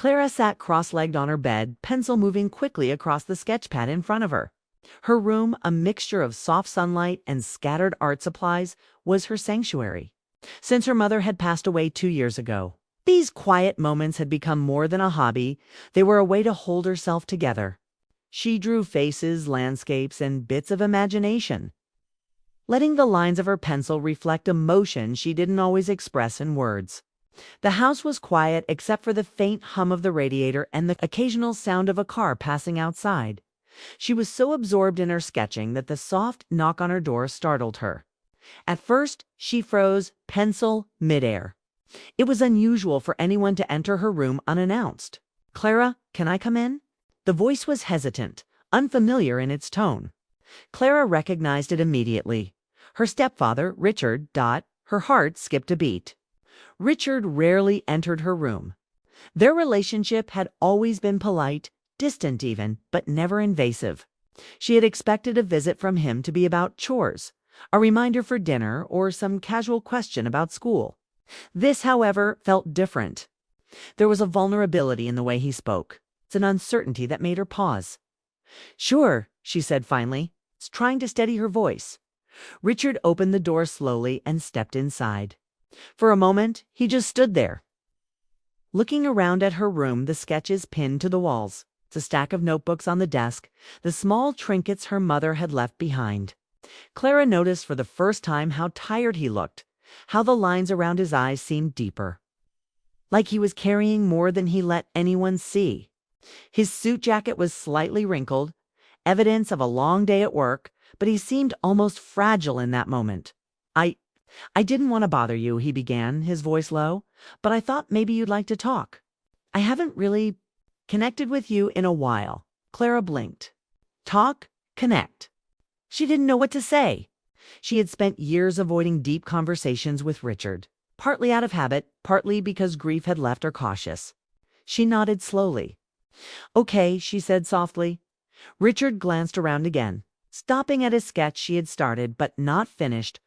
Clara sat cross-legged on her bed, pencil moving quickly across the sketchpad in front of her. Her room, a mixture of soft sunlight and scattered art supplies, was her sanctuary. Since her mother had passed away 2 years ago, these quiet moments had become more than a hobby. They were a way to hold herself together. She drew faces, landscapes, and bits of imagination, letting the lines of her pencil reflect emotion she didn't always express in words. The house was quiet except for the faint hum of the radiator and the occasional sound of a car passing outside. She was so absorbed in her sketching that the soft knock on her door startled her. At first, she froze, pencil midair. It was unusual for anyone to enter her room unannounced. "Clara, can I come in?" The voice was hesitant, unfamiliar in its tone. Clara recognized it immediately. Her stepfather, Richard. Her heart skipped a beat. Richard rarely entered her room. Their relationship had always been polite, distant even, but never invasive. She had expected a visit from him to be about chores, a reminder for dinner, or some casual question about school. This, however, felt different. There was a vulnerability in the way he spoke. It's an uncertainty that made her pause. "Sure," she said finally, trying to steady her voice. Richard opened the door slowly and stepped inside. For a moment, he just stood there, looking around at her room, the sketches pinned to the walls, the stack of notebooks on the desk, the small trinkets her mother had left behind. Clara noticed for the first time how tired he looked, how the lines around his eyes seemed deeper, like he was carrying more than he let anyone see. His suit jacket was slightly wrinkled, evidence of a long day at work, but he seemed almost fragile in that moment. I didn't want to bother you," he began, his voice low, "but I thought maybe you'd like to talk. I haven't really connected with you in a while." Clara blinked. Talk? Connect? She didn't know what to say. She had spent years avoiding deep conversations with Richard, partly out of habit, partly because grief had left her cautious. She nodded slowly. "Okay," she said softly. Richard glanced around again, stopping at a sketch she had started but not finished.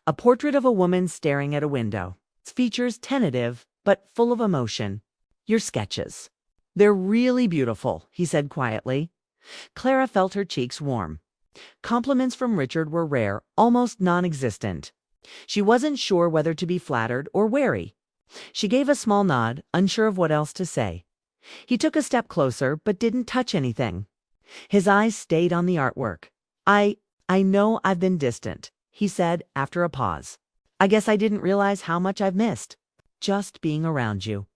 A portrait of a woman staring at a window. Its features tentative, but full of emotion. "Your sketches. They're really beautiful," he said quietly. Clara felt her cheeks warm. Compliments from Richard were rare, almost non-existent. She wasn't sure whether to be flattered or wary. She gave a small nod, unsure of what else to say. He took a step closer, but didn't touch anything. His eyes stayed on the artwork. I know I've been distant," he said after a pause. "I guess I didn't realize how much I've missed. Just being around you.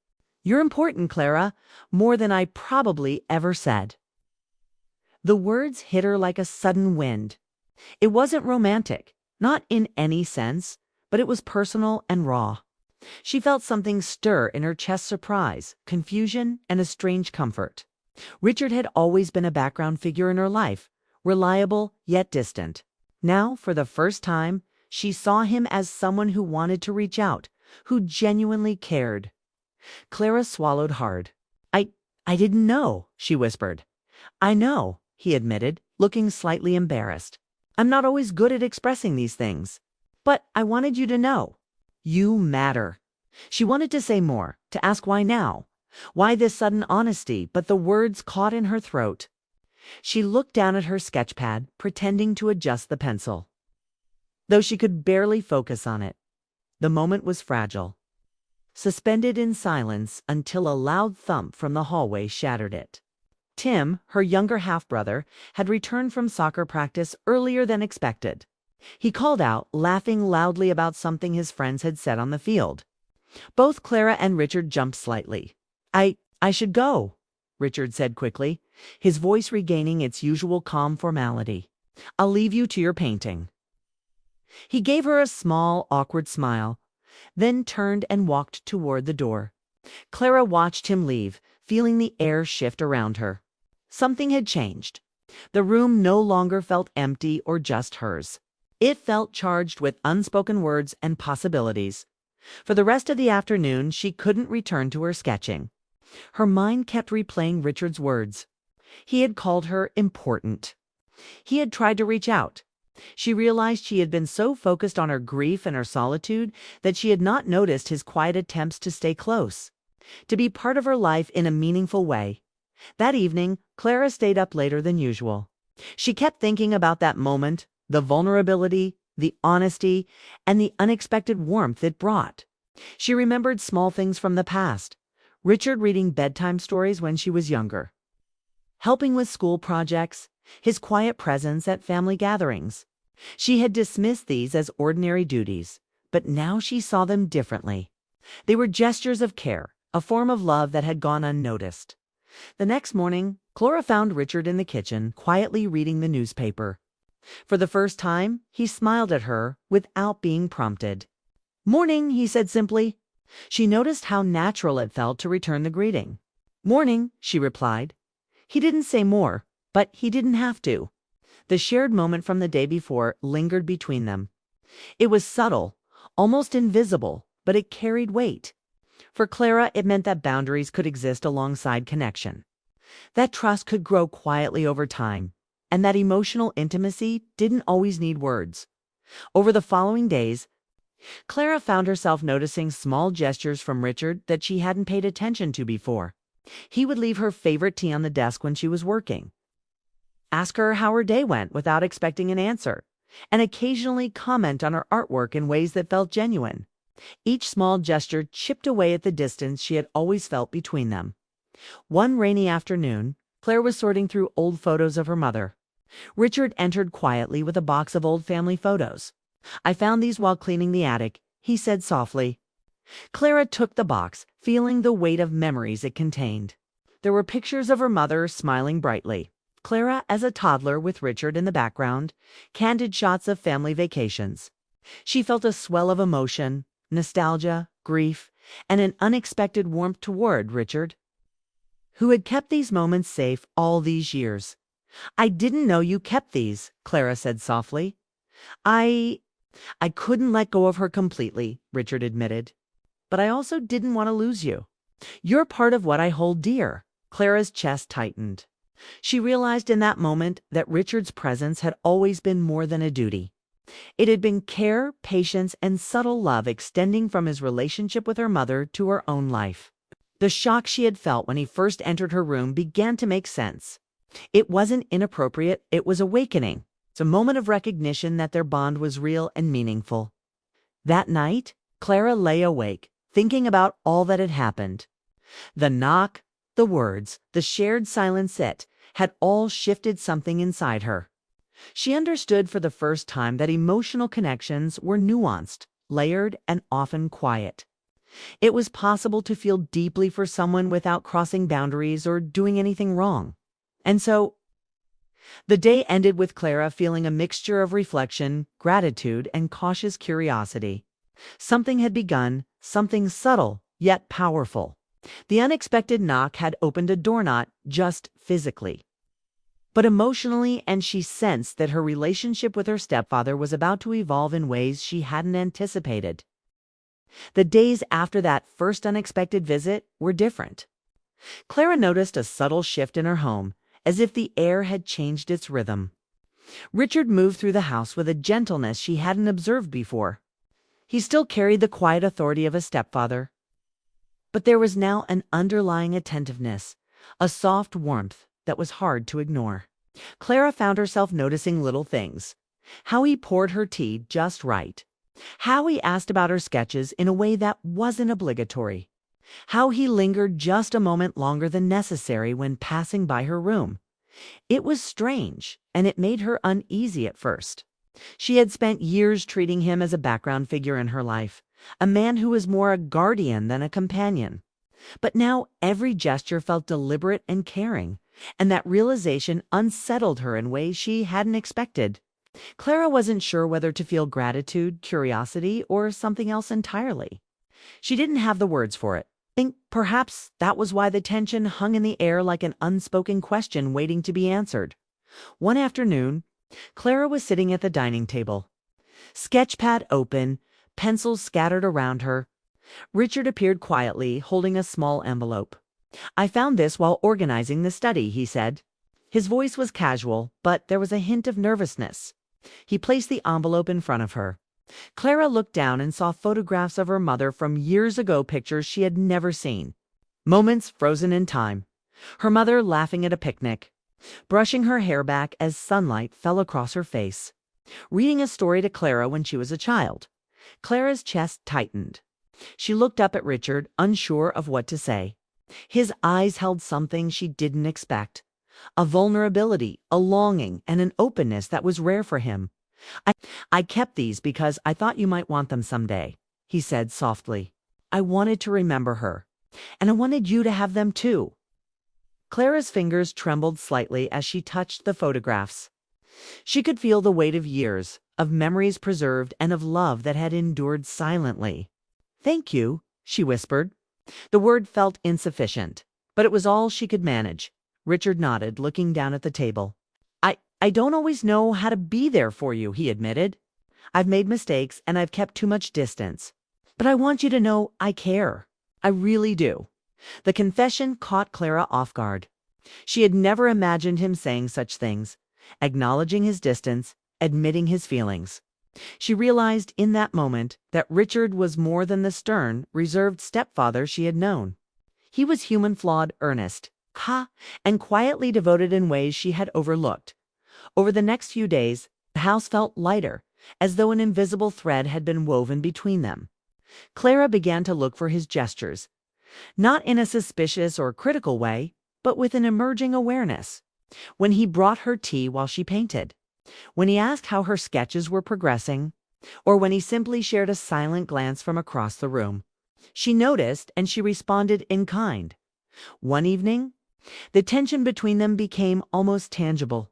You're important, Clara, more than I probably ever said." The words hit her like a sudden wind. It wasn't romantic, not in any sense, but it was personal and raw. She felt something stir in her chest, surprise, confusion, and a strange comfort. Richard had always been a background figure in her life, reliable yet distant. Now, for the first time, she saw him as someone who wanted to reach out, who genuinely cared. Clara swallowed hard. I didn't know," she whispered. "I know," he admitted, looking slightly embarrassed. "I'm not always good at expressing these things. But I wanted you to know. You matter." She wanted to say more, to ask why now. Why this sudden honesty, but the words caught in her throat. She looked down at her sketchpad, pretending to adjust the pencil, though she could barely focus on it. The moment was fragile, suspended in silence until a loud thump from the hallway shattered it. Tim, her younger half-brother, had returned from soccer practice earlier than expected. He called out, laughing loudly about something his friends had said on the field. Both Clara and Richard jumped slightly. I should go," Richard said quickly, his voice regaining its usual calm formality. "I'll leave you to your painting." He gave her a small, awkward smile, then turned and walked toward the door. Clara watched him leave, feeling the air shift around her. Something had changed. The room no longer felt empty or just hers. It felt charged with unspoken words and possibilities. For the rest of the afternoon, she couldn't return to her sketching. Her mind kept replaying Richard's words. He had called her important. He had tried to reach out. She realized she had been so focused on her grief and her solitude that she had not noticed his quiet attempts to stay close. to be part of her life in a meaningful way. That evening, Clara stayed up later than usual. She kept thinking about that moment, the vulnerability, the honesty, and the unexpected warmth it brought. She remembered small things from the past. Richard reading bedtime stories when she was younger, helping with school projects, his quiet presence at family gatherings. She had dismissed these as ordinary duties, but now she saw them differently. They were gestures of care, a form of love that had gone unnoticed. The next morning, Clara found Richard in the kitchen, quietly reading the newspaper. For the first time, he smiled at her without being prompted. "Morning," he said simply. She noticed how natural it felt to return the greeting. "Morning," she replied. He didn't say more, but he didn't have to. The shared moment from the day before lingered between them. It was subtle, almost invisible, but it carried weight. For Clara, it meant that boundaries could exist alongside connection, that trust could grow quietly over time, and that emotional intimacy didn't always need words. Over the following days, Clara found herself noticing small gestures from Richard that she hadn't paid attention to before. He would leave her favorite tea on the desk when she was working, ask her how her day went without expecting an answer, and occasionally comment on her artwork in ways that felt genuine. Each small gesture chipped away at the distance she had always felt between them. One rainy afternoon, Claire was sorting through old photos of her mother. Richard entered quietly with a box of old family photos. "I found these while cleaning the attic," he said softly. Clara took the box, feeling the weight of memories it contained. There were pictures of her mother smiling brightly, Clara as a toddler with Richard in the background, candid shots of family vacations. She felt a swell of emotion, nostalgia, grief, and an unexpected warmth toward Richard, who had kept these moments safe all these years. "I didn't know you kept these," Clara said softly. I couldn't let go of her completely," Richard admitted. "But I also didn't want to lose you. You're part of what I hold dear." Clara's chest tightened. She realized in that moment that Richard's presence had always been more than a duty. It had been care, patience, and subtle love extending from his relationship with her mother to her own life. The shock she had felt when he first entered her room began to make sense. It wasn't inappropriate, it was awakening. It's a moment of recognition that their bond was real and meaningful. That night, Clara lay awake, thinking about all that had happened. The knock, the words, the shared silence had all shifted something inside her. She understood for the first time that emotional connections were nuanced, layered, and often quiet. It was possible to feel deeply for someone without crossing boundaries or doing anything wrong. And so, the day ended with Clara feeling a mixture of reflection, gratitude, and cautious curiosity. Something had begun, something subtle, yet powerful. The unexpected knock had opened a door not just physically, but emotionally, and she sensed that her relationship with her stepfather was about to evolve in ways she hadn't anticipated. The days after that first unexpected visit were different. Clara noticed a subtle shift in her home, as if the air had changed its rhythm. Richard moved through the house with a gentleness she hadn't observed before. He still carried the quiet authority of a stepfather, but there was now an underlying attentiveness, a soft warmth that was hard to ignore. Clara found herself noticing little things. How he poured her tea just right. How he asked about her sketches in a way that wasn't obligatory. How he lingered just a moment longer than necessary when passing by her room. It was strange, and it made her uneasy at first. She had spent years treating him as a background figure in her life, a man who was more a guardian than a companion. But now every gesture felt deliberate and caring, and that realization unsettled her in ways she hadn't expected. Clara wasn't sure whether to feel gratitude, curiosity, or something else entirely. She didn't have the words for it. I think perhaps that was why the tension hung in the air like an unspoken question waiting to be answered. One afternoon, Clara was sitting at the dining table, sketchpad open, pencils scattered around her. Richard appeared quietly, holding a small envelope. "I found this while organizing the study," he said. His voice was casual, but there was a hint of nervousness. He placed the envelope in front of her. Clara looked down and saw photographs of her mother from years ago, pictures she had never seen. Moments frozen in time. Her mother laughing at a picnic, brushing her hair back as sunlight fell across her face, reading a story to Clara when she was a child. Clara's chest tightened. She looked up at Richard, unsure of what to say. His eyes held something she didn't expect. A vulnerability, a longing, and an openness that was rare for him. I, I kept these because I thought you might want them someday, he said softly. I wanted to remember her, and I wanted you to have them too. Clara's fingers trembled slightly as she touched the photographs. She could feel the weight of years, of memories preserved, and of love that had endured silently. Thank you, she whispered. The word felt insufficient, but it was all she could manage. Richard nodded, looking down at the table. I don't always know how to be there for you, he admitted. I've made mistakes and I've kept too much distance. But I want you to know I care. I really do. The confession caught Clara off guard. She had never imagined him saying such things, acknowledging his distance, admitting his feelings. She realized in that moment that Richard was more than the stern, reserved stepfather she had known. He was human, flawed, earnest, and quietly devoted in ways she had overlooked. Over the next few days, the house felt lighter, as though an invisible thread had been woven between them. Clara began to look for his gestures, not in a suspicious or critical way, but with an emerging awareness. When he brought her tea while she painted, when he asked how her sketches were progressing, or when he simply shared a silent glance from across the room. She noticed, and she responded in kind. One evening, the tension between them became almost tangible.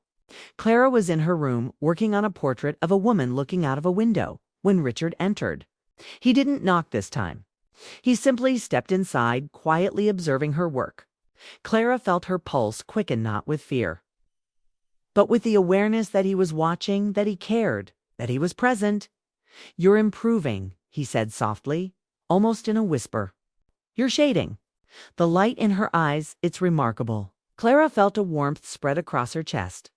Clara was in her room working on a portrait of a woman looking out of a window when Richard entered. He didn't knock this time. He simply stepped inside, quietly observing her work. Clara felt her pulse quicken, not with fear, but with the awareness that he was watching, that he cared, that he was present. You're improving, he said softly, almost in a whisper. You're shading. The light in her eyes, it's remarkable. Clara felt a warmth spread across her chest.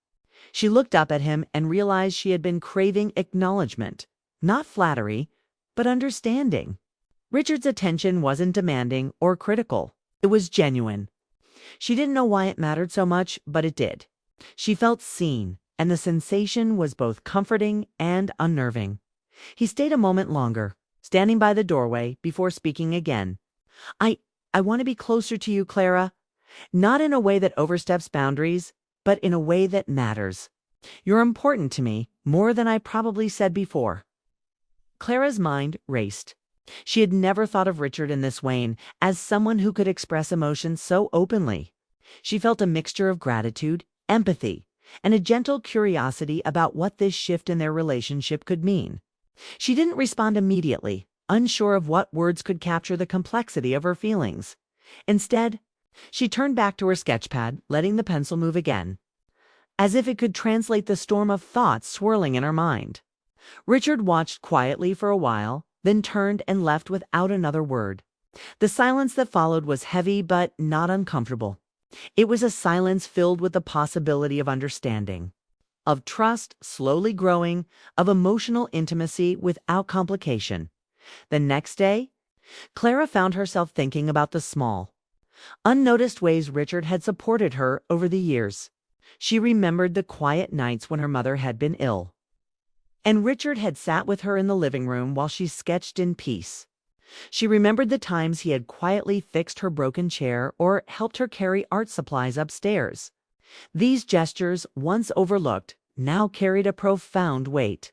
She looked up at him and realized she had been craving acknowledgement, not flattery, but understanding. Richard's attention wasn't demanding or critical. It was genuine. She didn't know why it mattered so much, but it did. She felt seen, and the sensation was both comforting and unnerving. He stayed a moment longer, standing by the doorway before speaking again. I want to be closer to you, Clara. Not in a way that oversteps boundaries, but in a way that matters. You're important to me, more than I probably said before. Clara's mind raced. She had never thought of Richard in this way, as someone who could express emotions so openly. She felt a mixture of gratitude, empathy, and a gentle curiosity about what this shift in their relationship could mean. She didn't respond immediately, unsure of what words could capture the complexity of her feelings. Instead, she turned back to her sketchpad, letting the pencil move again, as if it could translate the storm of thoughts swirling in her mind. Richard watched quietly for a while, then turned and left without another word. The silence that followed was heavy but not uncomfortable. It was a silence filled with the possibility of understanding, of trust slowly growing, of emotional intimacy without complication. The next day, Clara found herself thinking about the small, unnoticed ways Richard had supported her over the years. She remembered the quiet nights when her mother had been ill, and Richard had sat with her in the living room while she sketched in peace. She remembered the times he had quietly fixed her broken chair or helped her carry art supplies upstairs. These gestures, once overlooked, now carried a profound weight.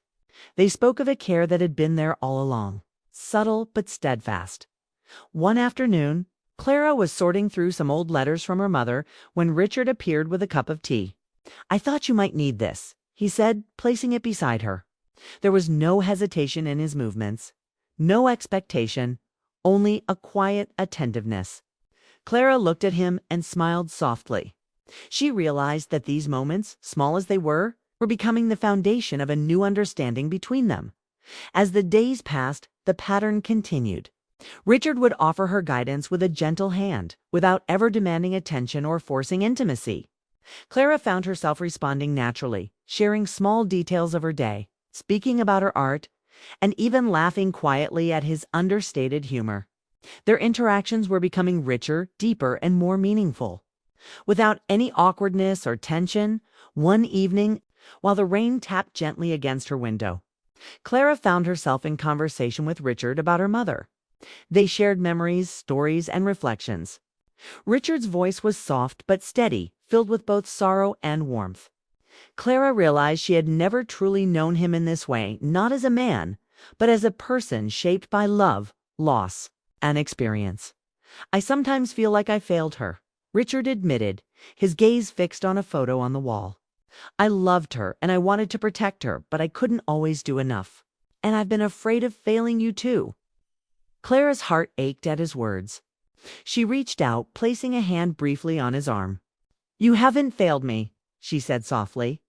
They spoke of a care that had been there all along, subtle but steadfast. One afternoon, Clara was sorting through some old letters from her mother when Richard appeared with a cup of tea. "I thought you might need this," he said, placing it beside her. There was no hesitation in his movements, no expectation, only a quiet attentiveness. Clara looked at him and smiled softly. She realized that these moments, small as they were becoming the foundation of a new understanding between them. As the days passed, the pattern continued. Richard would offer her guidance with a gentle hand, without ever demanding attention or forcing intimacy. Clara found herself responding naturally, sharing small details of her day, speaking about her art, and even laughing quietly at his understated humor. Their interactions were becoming richer, deeper, and more meaningful. Without any awkwardness or tension, one evening, while the rain tapped gently against her window, Clara found herself in conversation with Richard about her mother. They shared memories, stories, and reflections. Richard's voice was soft but steady, filled with both sorrow and warmth. Clara realized she had never truly known him in this way, not as a man, but as a person shaped by love, loss, and experience. "I sometimes feel like I failed her," Richard admitted, his gaze fixed on a photo on the wall. "I loved her and I wanted to protect her, but I couldn't always do enough. And I've been afraid of failing you too." Clara's heart ached at his words. She reached out, placing a hand briefly on his arm. "You haven't failed me," she said softly.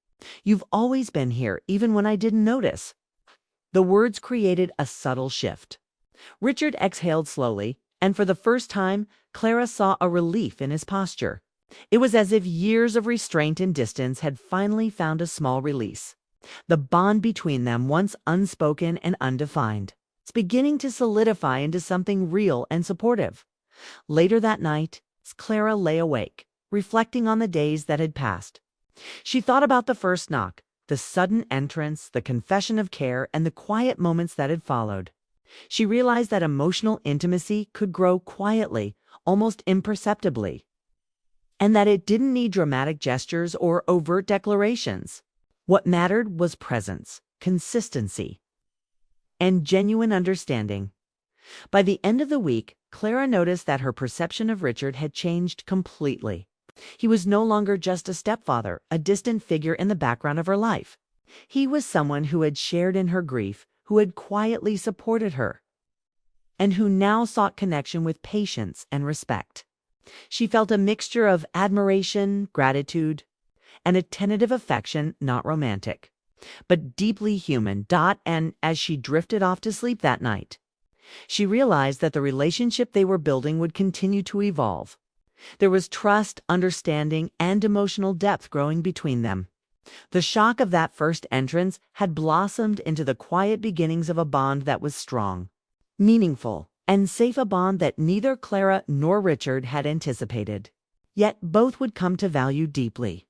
"You've always been here, even when I didn't notice." The words created a subtle shift. Richard exhaled slowly, and for the first time, Clara saw a relief in his posture. It was as if years of restraint and distance had finally found a small release. The bond between them, once unspoken and undefined, was beginning to solidify into something real and supportive. Later that night, as Clara lay awake, reflecting on the days that had passed, she thought about the first knock, the sudden entrance, the confession of care, and the quiet moments that had followed. She realized that emotional intimacy could grow quietly, almost imperceptibly, and that it didn't need dramatic gestures or overt declarations. What mattered was presence, consistency, and genuine understanding. By the end of the week, Clara noticed that her perception of Richard had changed completely. He was no longer just a stepfather, a distant figure in the background of her life. He was someone who had shared in her grief, who had quietly supported her, and who now sought connection with patience and respect. She felt a mixture of admiration, gratitude, and a tentative affection, not romantic, but deeply human. And as she drifted off to sleep that night, she realized that the relationship they were building would continue to evolve. There was trust, understanding, and emotional depth growing between them. The shock of that first entrance had blossomed into the quiet beginnings of a bond that was strong, meaningful, and safe, a bond that neither Clara nor Richard had anticipated. Yet both would come to value deeply.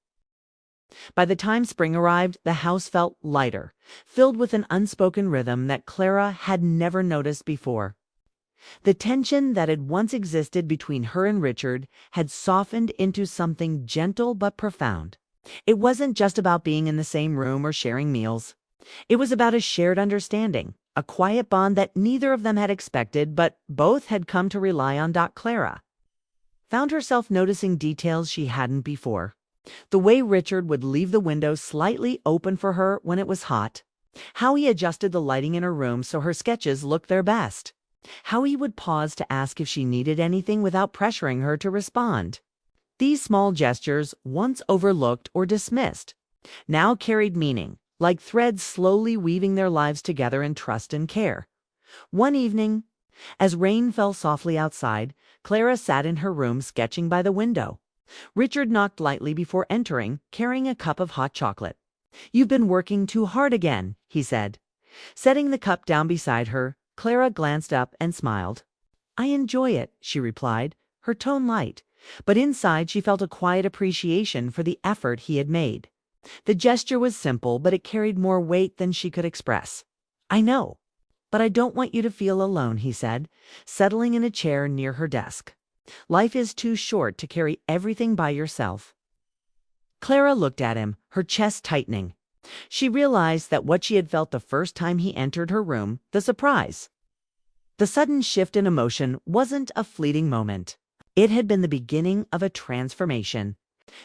By the time spring arrived, the house felt lighter, filled with an unspoken rhythm that Clara had never noticed before. The tension that had once existed between her and Richard had softened into something gentle but profound. It wasn't just about being in the same room or sharing meals. It was about a shared understanding, a quiet bond that neither of them had expected, but both had come to rely on. Clara found herself noticing details she hadn't before. The way Richard would leave the window slightly open for her when it was hot, how he adjusted the lighting in her room so her sketches looked their best, how he would pause to ask if she needed anything without pressuring her to respond. These small gestures, once overlooked or dismissed, now carried meaning, like threads slowly weaving their lives together in trust and care. One evening, as rain fell softly outside, Clara sat in her room sketching by the window. Richard knocked lightly before entering, carrying a cup of hot chocolate. "You've been working too hard again," he said. Setting the cup down beside her, Clara glanced up and smiled. "I enjoy it," she replied, her tone light, but inside she felt a quiet appreciation for the effort he had made. The gesture was simple, but it carried more weight than she could express. "I know, but I don't want you to feel alone," he said, settling in a chair near her desk. "Life is too short to carry everything by yourself." Clara looked at him, her chest tightening. She realized that what she had felt the first time he entered her room, the surprise, the sudden shift in emotion, wasn't a fleeting moment. It had been the beginning of a transformation.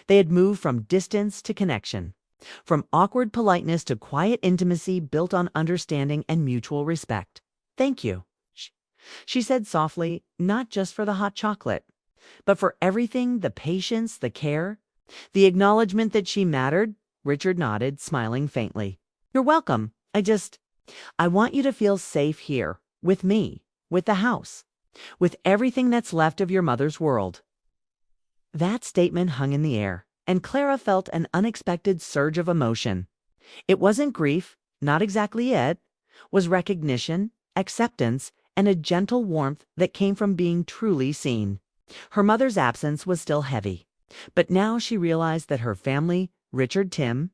They had moved from distance to connection, from awkward politeness to quiet intimacy built on understanding and mutual respect. "Thank you," she said softly, not just for the hot chocolate, but for everything, the patience, the care, the acknowledgement that she mattered. Richard nodded, smiling faintly. "You're welcome. I want you to feel safe here, with me, with the house, with everything that's left of your mother's world." That statement hung in the air, and Clara felt an unexpected surge of emotion. It wasn't grief, not exactly it, was recognition, acceptance, and a gentle warmth that came from being truly seen. Her mother's absence was still heavy, but now she realized that her family, Richard, Tim,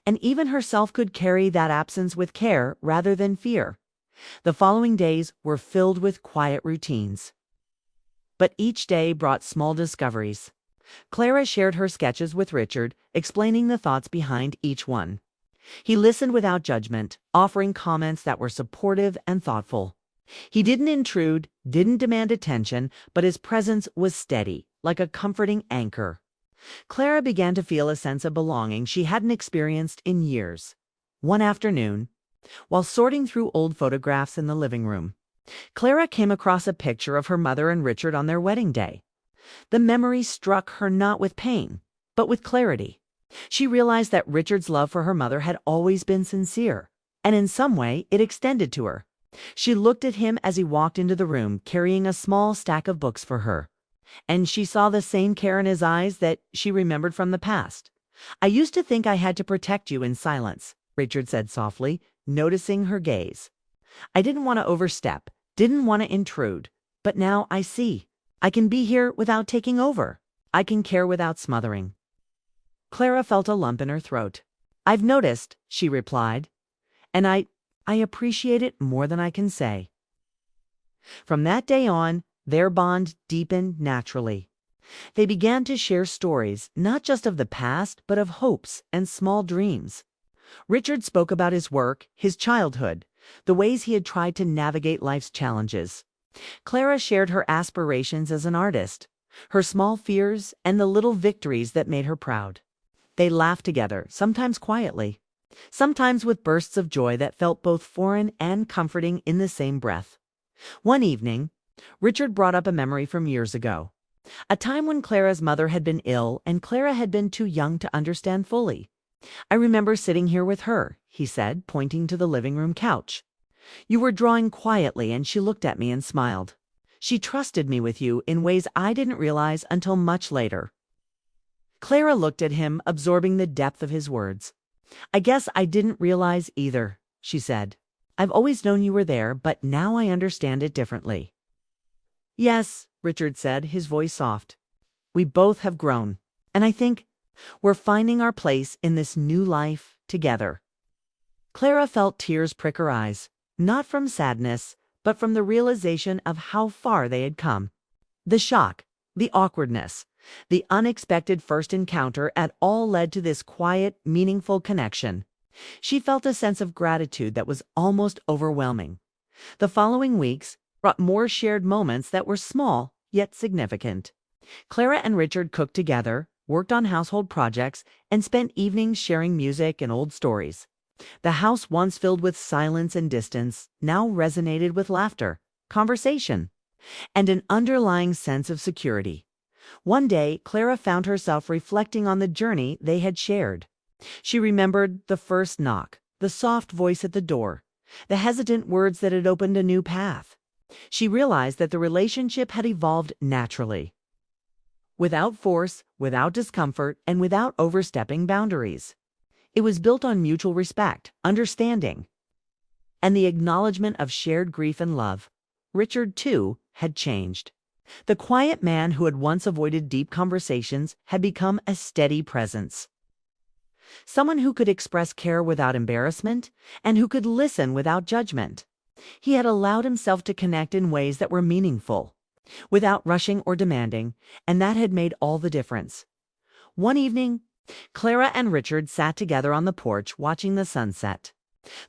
and even herself could carry that absence with care rather than fear. The following days were filled with quiet routines, but each day brought small discoveries. Clara shared her sketches with Richard, explaining the thoughts behind each one. He listened without judgment, offering comments that were supportive and thoughtful. He didn't intrude, didn't demand attention, but his presence was steady, like a comforting anchor. Clara began to feel a sense of belonging she hadn't experienced in years. One afternoon, while sorting through old photographs in the living room, Clara came across a picture of her mother and Richard on their wedding day. The memory struck her not with pain, but with clarity. She realized that Richard's love for her mother had always been sincere, and in some way it extended to her. She looked at him as he walked into the room, carrying a small stack of books for her, and she saw the same care in his eyes that she remembered from the past. "I used to think I had to protect you in silence," Richard said softly, noticing her gaze. "I didn't want to overstep, didn't want to intrude, but now I see. I can be here without taking over. I can care without smothering." Clara felt a lump in her throat. "I've noticed," she replied, "and I appreciate it more than I can say." From that day on, their bond deepened naturally. They began to share stories, not just of the past, but of hopes and small dreams. Richard spoke about his work, his childhood, the ways he had tried to navigate life's challenges. Clara shared her aspirations as an artist, her small fears, and the little victories that made her proud. They laughed together, sometimes quietly, sometimes with bursts of joy that felt both foreign and comforting in the same breath. One evening, Richard brought up a memory from years ago, a time when Clara's mother had been ill and Clara had been too young to understand fully. "I remember sitting here with her," he said, pointing to the living room couch. "You were drawing quietly and she looked at me and smiled. She trusted me with you in ways I didn't realize until much later." Clara looked at him, absorbing the depth of his words. "I guess I didn't realize either," she said. "I've always known you were there, but now I understand it differently." "Yes," Richard said, his voice soft. "We both have grown, and I think we're finding our place in this new life together." Clara felt tears prick her eyes, not from sadness, but from the realization of how far they had come. The shock, the awkwardness, the unexpected first encounter had all led to this quiet, meaningful connection. She felt a sense of gratitude that was almost overwhelming. The following weeks brought more shared moments that were small, yet significant. Clara and Richard cooked together, worked on household projects, and spent evenings sharing music and old stories. The house, once filled with silence and distance, now resonated with laughter, conversation, and an underlying sense of security. One day, Clara found herself reflecting on the journey they had shared. She remembered the first knock, the soft voice at the door, the hesitant words that had opened a new path. She realized that the relationship had evolved naturally, without force, without discomfort, and without overstepping boundaries. It was built on mutual respect, understanding, and the acknowledgement of shared grief and love. Richard, too, had changed. The quiet man who had once avoided deep conversations had become a steady presence. Someone who could express care without embarrassment and who could listen without judgment. He had allowed himself to connect in ways that were meaningful, without rushing or demanding, and that had made all the difference. One evening, Clara and Richard sat together on the porch watching the sunset.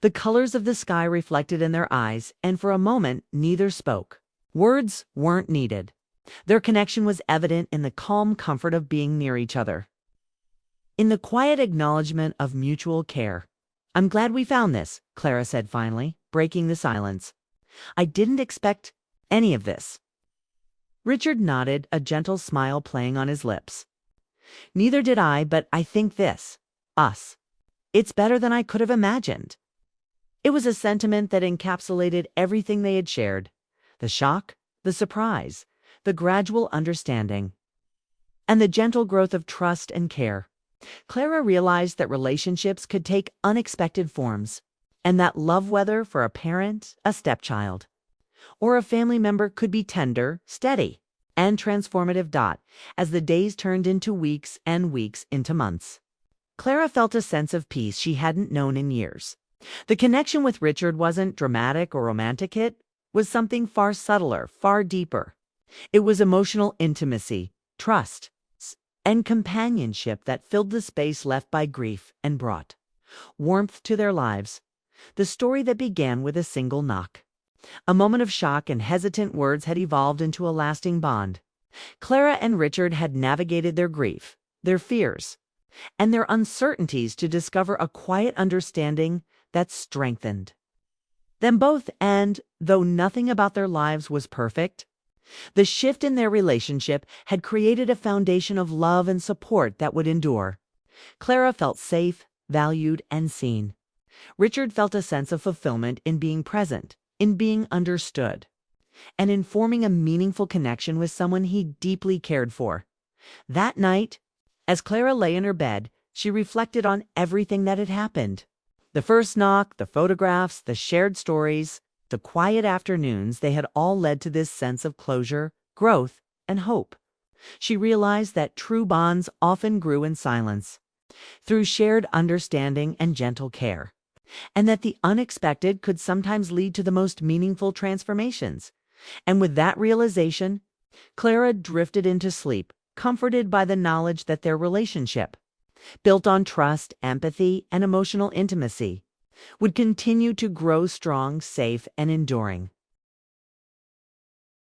The colors of the sky reflected in their eyes, and for a moment neither spoke. Words weren't needed. Their connection was evident in the calm comfort of being near each other, in the quiet acknowledgement of mutual care. "I'm glad we found this," Clara said finally, breaking the silence. "I didn't expect any of this." Richard nodded, a gentle smile playing on his lips. "Neither did I, but I think this, us, it's better than I could have imagined." It was a sentiment that encapsulated everything they had shared: the shock, the surprise, the gradual understanding, and the gentle growth of trust and care. Clara realized that relationships could take unexpected forms, and that love, whether for a parent, a stepchild, or a family member could be tender, steady, and transformative. As the days turned into weeks and weeks into months, Clara felt a sense of peace she hadn't known in years. The connection with Richard wasn't dramatic or romantic, it was something far subtler, far deeper. It was emotional intimacy, trust, and companionship that filled the space left by grief and brought warmth to their lives. The story that began with a single knock, a moment of shock and hesitant words had evolved into a lasting bond. Clara and Richard had navigated their grief, their fears, and their uncertainties to discover a quiet understanding that strengthened them both. And though nothing about their lives was perfect, the shift in their relationship had created a foundation of love and support that would endure. Clara felt safe, valued, and seen. Richard felt a sense of fulfillment in being present, in being understood, and in forming a meaningful connection with someone he deeply cared for. That night, as Clara lay in her bed, she reflected on everything that had happened. The first knock, the photographs, the shared stories, the quiet afternoons, they had all led to this sense of closure, growth, and hope. She realized that true bonds often grew in silence, through shared understanding and gentle care, and that the unexpected could sometimes lead to the most meaningful transformations. And with that realization, Clara drifted into sleep, comforted by the knowledge that their relationship, built on trust, empathy, and emotional intimacy, would continue to grow strong, safe, and enduring.